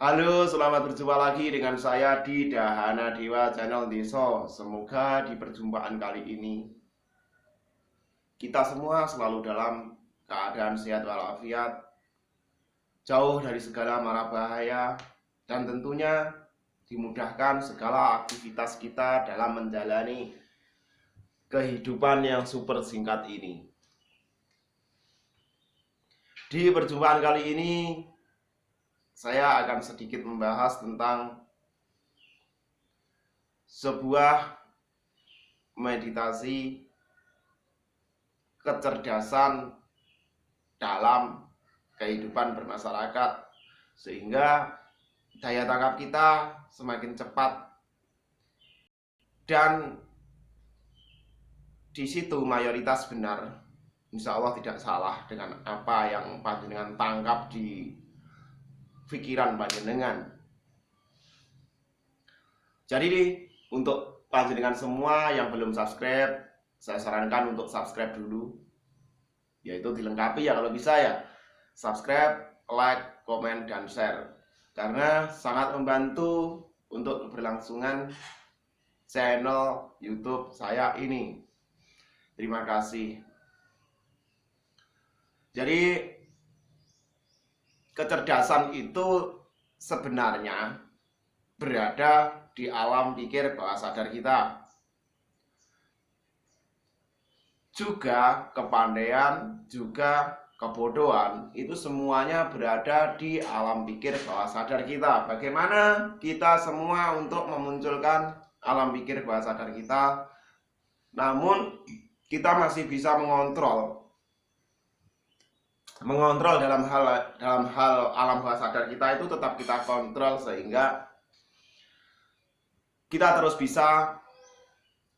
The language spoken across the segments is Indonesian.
Halo, selamat berjumpa lagi dengan saya di Dahana Dewa Channel Deso. Semoga di perjumpaan kali ini kita semua selalu dalam keadaan sehat walafiat, jauh dari segala mara bahaya, dan tentunya dimudahkan segala aktivitas kita dalam menjalani kehidupan yang super singkat ini. Di perjumpaan kali ini saya akan sedikit membahas tentang sebuah meditasi kecerdasan dalam kehidupan bermasyarakat, sehingga daya tangkap kita semakin cepat, dan di situ mayoritas benar. Insya Allah tidak salah dengan apa yang panjenengan tangkap di pikiran panjenengan. Jadi untuk panjenengan semua yang belum subscribe, saya sarankan untuk subscribe dulu, yaitu dilengkapi ya kalau bisa ya, subscribe, like, komen, dan share, karena sangat membantu untuk keberlangsungan channel YouTube saya ini. Terima kasih. Jadi kecerdasan itu sebenarnya berada di alam pikir bawah sadar kita. Juga kepandaian, juga kebodohan, itu semuanya berada di alam pikir bawah sadar kita. Bagaimana kita semua untuk memunculkan alam pikir bawah sadar kita, namun kita masih bisa mengontrol dalam hal alam bawah sadar kita itu tetap kita kontrol, sehingga kita terus bisa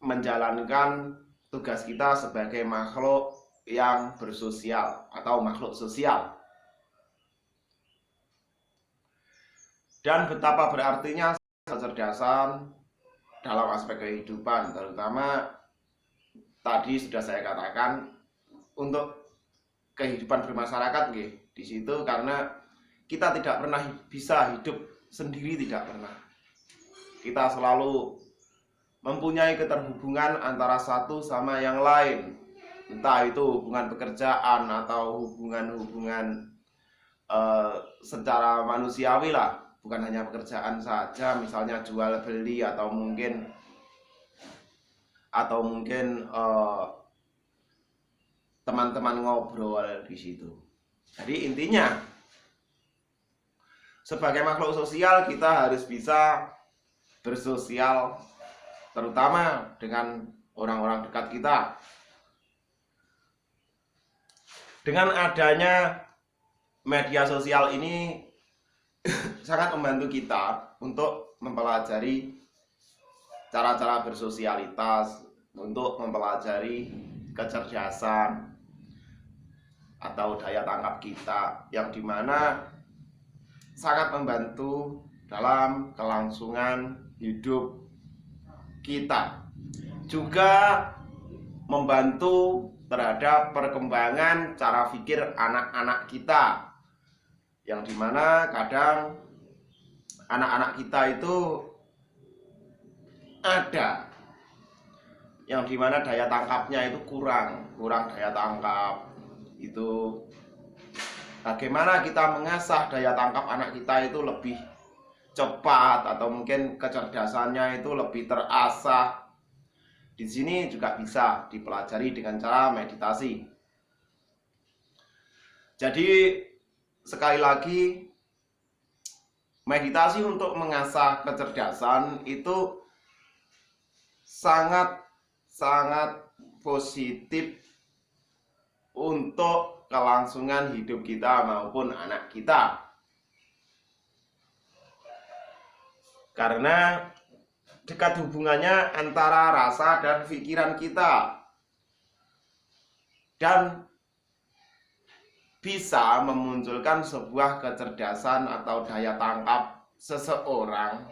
menjalankan tugas kita sebagai makhluk yang bersosial atau makhluk sosial. Dan betapa berartinya kecerdasan dalam aspek kehidupan, terutama tadi sudah saya katakan untuk kehidupan bermasyarakat, di situ, karena kita tidak pernah bisa hidup sendiri, tidak pernah. Kita selalu mempunyai keterhubungan antara satu sama yang lain, entah itu hubungan pekerjaan atau hubungan secara manusiawi lah, bukan hanya pekerjaan saja, misalnya jual beli atau mungkin teman-teman ngobrol di situ. Jadi intinya sebagai makhluk sosial kita harus bisa bersosial, terutama dengan orang-orang dekat kita. Dengan adanya media sosial ini sangat membantu kita untuk mempelajari cara-cara bersosialitas, untuk mempelajari kecerdasan atau daya tangkap kita, yang dimana sangat membantu dalam kelangsungan hidup kita, juga membantu terhadap perkembangan cara pikir anak-anak kita, yang dimana kadang anak-anak kita itu ada yang dimana daya tangkapnya itu kurang daya tangkap. Itu bagaimana kita mengasah daya tangkap anak kita itu lebih cepat, atau mungkin kecerdasannya itu lebih terasah. Di sini juga bisa dipelajari dengan cara meditasi. Jadi sekali lagi, meditasi untuk mengasah kecerdasan itu sangat positif untuk kelangsungan hidup kita maupun anak kita, karena dekat hubungannya antara rasa dan pikiran kita, dan bisa memunculkan sebuah kecerdasan atau daya tangkap seseorang,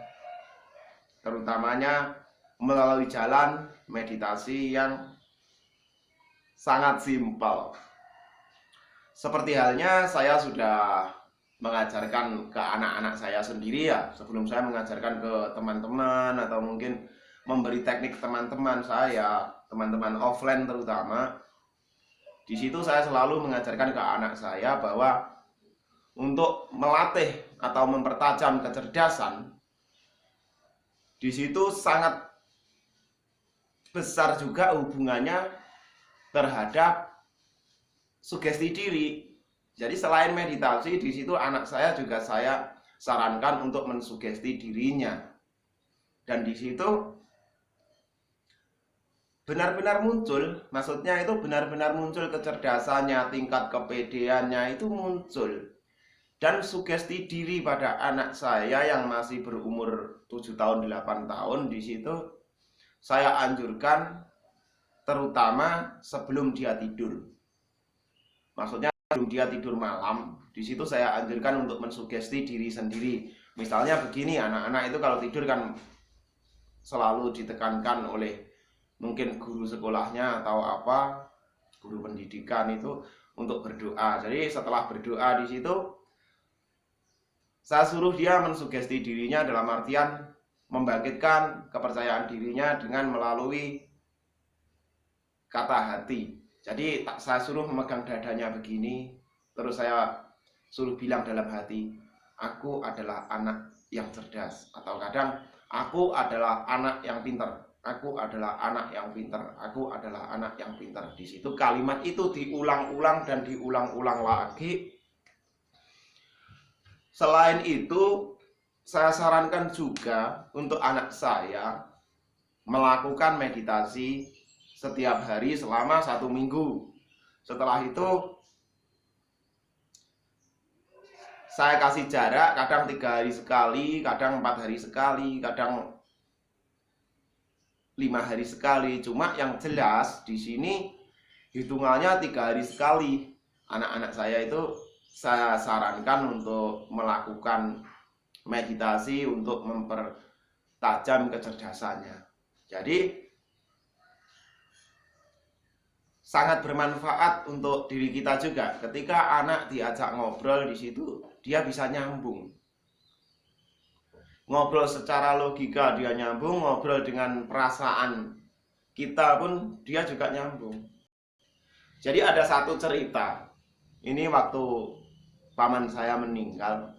terutamanya melalui jalan meditasi yang sangat simpel. Seperti halnya saya sudah mengajarkan ke anak-anak saya sendiri ya, sebelum saya mengajarkan ke teman-teman atau mungkin memberi teknik teman-teman saya, teman-teman offline terutama. Di situ saya selalu mengajarkan ke anak saya bahwa untuk melatih atau mempertajam kecerdasan, di situ sangat besar juga hubungannya terhadap sugesti diri. Jadi selain meditasi, di situ anak saya juga saya sarankan untuk mensugesti dirinya. Dan di situ benar-benar muncul, maksudnya itu benar-benar muncul kecerdasannya, tingkat kepedeannya itu muncul. Dan sugesti diri pada anak saya yang masih berumur 7 tahun 8 tahun, di situ saya anjurkan terutama sebelum dia tidur. Maksudnya sebelum dia tidur malam, di situ saya anjurkan untuk mensugesti diri sendiri. Misalnya begini, anak-anak itu kalau tidur kan selalu ditekankan oleh mungkin guru sekolahnya atau apa, guru pendidikan itu untuk berdoa. Jadi setelah berdoa di situ saya suruh dia mensugesti dirinya dalam artian membangkitkan kepercayaan dirinya dengan melalui kata hati. Jadi saya suruh memegang dadanya begini, terus saya suruh bilang dalam hati, aku adalah anak yang cerdas. Atau kadang, aku adalah anak yang pintar. Aku adalah anak yang pintar. Aku adalah anak yang pintar. Di situ kalimat itu diulang-ulang dan diulang-ulang lagi. Selain itu, saya sarankan juga untuk anak saya melakukan meditasi setiap hari selama 1 minggu. Setelah itu saya kasih jarak, kadang 3 hari sekali, kadang 4 hari sekali, kadang 5 hari sekali. Cuma yang jelas di sini hitungannya 3 hari sekali. Anak-anak saya itu saya sarankan untuk melakukan meditasi untuk mempertajam kecerdasannya. Jadi sangat bermanfaat untuk diri kita juga. Ketika anak diajak ngobrol di situ, dia bisa nyambung. Ngobrol secara logika dia nyambung, ngobrol dengan perasaan kita pun dia juga nyambung. Jadi ada satu cerita. Ini waktu paman saya meninggal.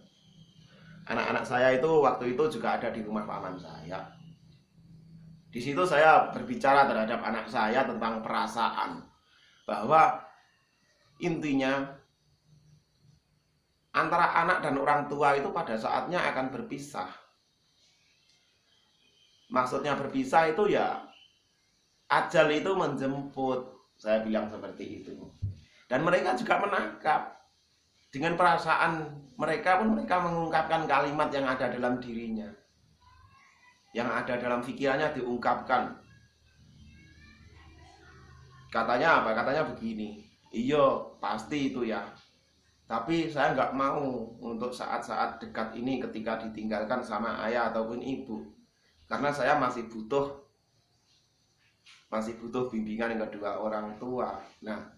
Anak-anak saya itu waktu itu juga ada di rumah paman saya. Di situ saya berbicara terhadap anak saya tentang perasaan. Bahwa intinya antara anak dan orang tua itu pada saatnya akan berpisah. Maksudnya berpisah itu ya ajal itu menjemput. Saya bilang seperti itu. Dan mereka juga menangkap. Dengan perasaan mereka pun mereka mengungkapkan kalimat yang ada dalam dirinya. Yang ada dalam pikirannya diungkapkan. Katanya apa? Katanya begini, iya pasti itu ya. Tapi saya nggak mau untuk saat-saat dekat ini ketika ditinggalkan sama ayah ataupun ibu. Karena saya masih butuh bimbingan kedua orang tua. Nah,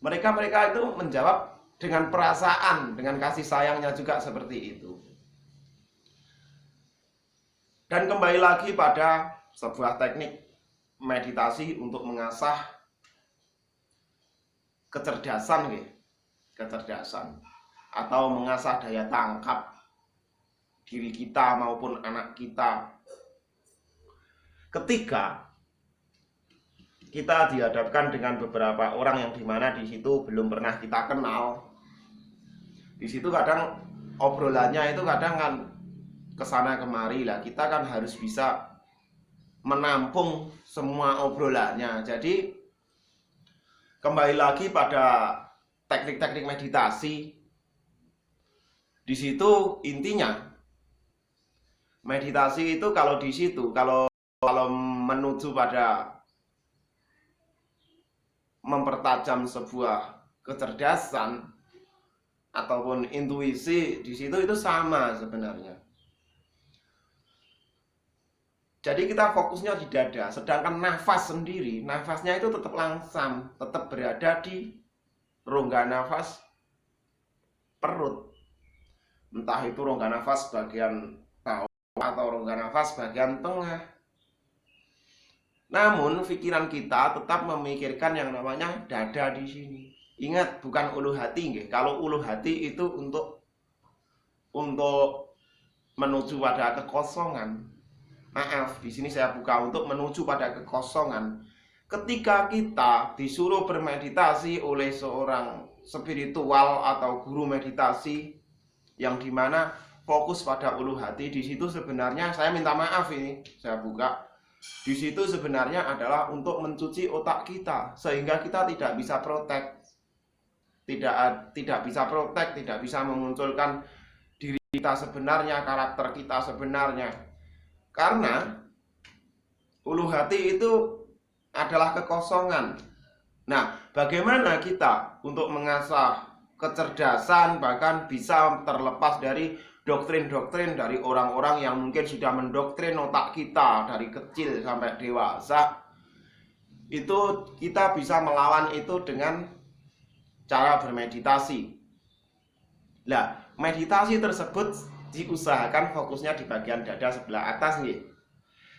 mereka itu menjawab dengan perasaan, dengan kasih sayangnya juga seperti itu. Dan kembali lagi pada sebuah teknik meditasi untuk mengasah kecerdasan atau mengasah daya tangkap diri kita maupun anak kita. Ketika kita dihadapkan dengan beberapa orang yang dimana di situ belum pernah kita kenal, di situ kadang obrolannya itu kadang kan kesana kemari lah. Kita kan harus bisa menampung semua obrolannya. Jadi kembali lagi pada teknik-teknik meditasi. Di situ intinya meditasi itu kalau di situ kalau menuju pada mempertajam sebuah kecerdasan ataupun intuisi, di situ itu sama sebenarnya. Jadi kita fokusnya di dada, sedangkan nafas sendiri, nafasnya itu tetap langsam, tetap berada di rongga nafas perut. entah itu rongga nafas bagian bawah atau rongga nafas bagian tengah. Namun pikiran kita tetap memikirkan yang namanya dada di sini. Ingat, bukan ulu hati, nggih. Kalau ulu hati itu untuk menuju pada kekosongan. Maaf, di sini saya buka untuk menuju pada kekosongan. Ketika kita disuruh bermeditasi oleh seorang spiritual atau guru meditasi yang dimana fokus pada ulu hati, di situ sebenarnya saya minta maaf ini, saya buka. Di situ sebenarnya adalah untuk mencuci otak kita sehingga kita tidak bisa protek, tidak bisa memunculkan diri kita sebenarnya, karakter kita sebenarnya. Karena ulu hati itu adalah kekosongan. Nah, bagaimana kita untuk mengasah kecerdasan, bahkan bisa terlepas dari doktrin-doktrin dari orang-orang yang mungkin sudah mendoktrin otak kita dari kecil sampai dewasa. Itu kita bisa melawan itu dengan cara bermeditasi. Nah, meditasi tersebut diusahakan fokusnya di bagian dada sebelah atas nih.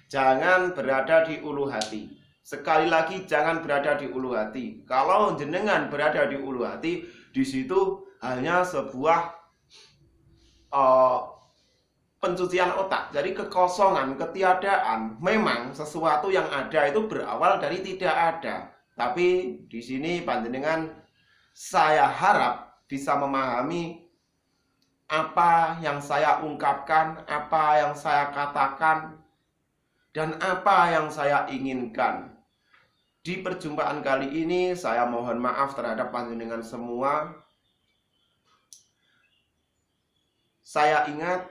Jangan berada di ulu hati. Sekali lagi, jangan berada di ulu hati. Kalau jenengan berada di ulu hati, di situ hanya sebuah pencucian otak. Jadi kekosongan, ketiadaan. Memang sesuatu yang ada itu berawal dari tidak ada. Tapi di sini panjenengan, saya harap bisa memahami apa yang saya ungkapkan, apa yang saya katakan, dan apa yang saya inginkan. Di perjumpaan kali ini saya mohon maaf terhadap panjenengan semua. Saya ingat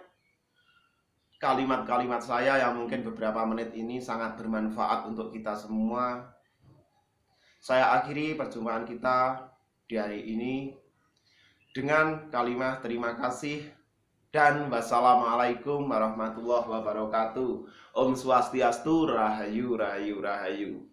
kalimat-kalimat saya yang mungkin beberapa menit ini sangat bermanfaat untuk kita semua. Saya akhiri perjumpaan kita di hari ini dengan kalimat terima kasih dan wassalamualaikum warahmatullahi wabarakatuh. Om Swastiastu, Rahayu, Rahayu, Rahayu.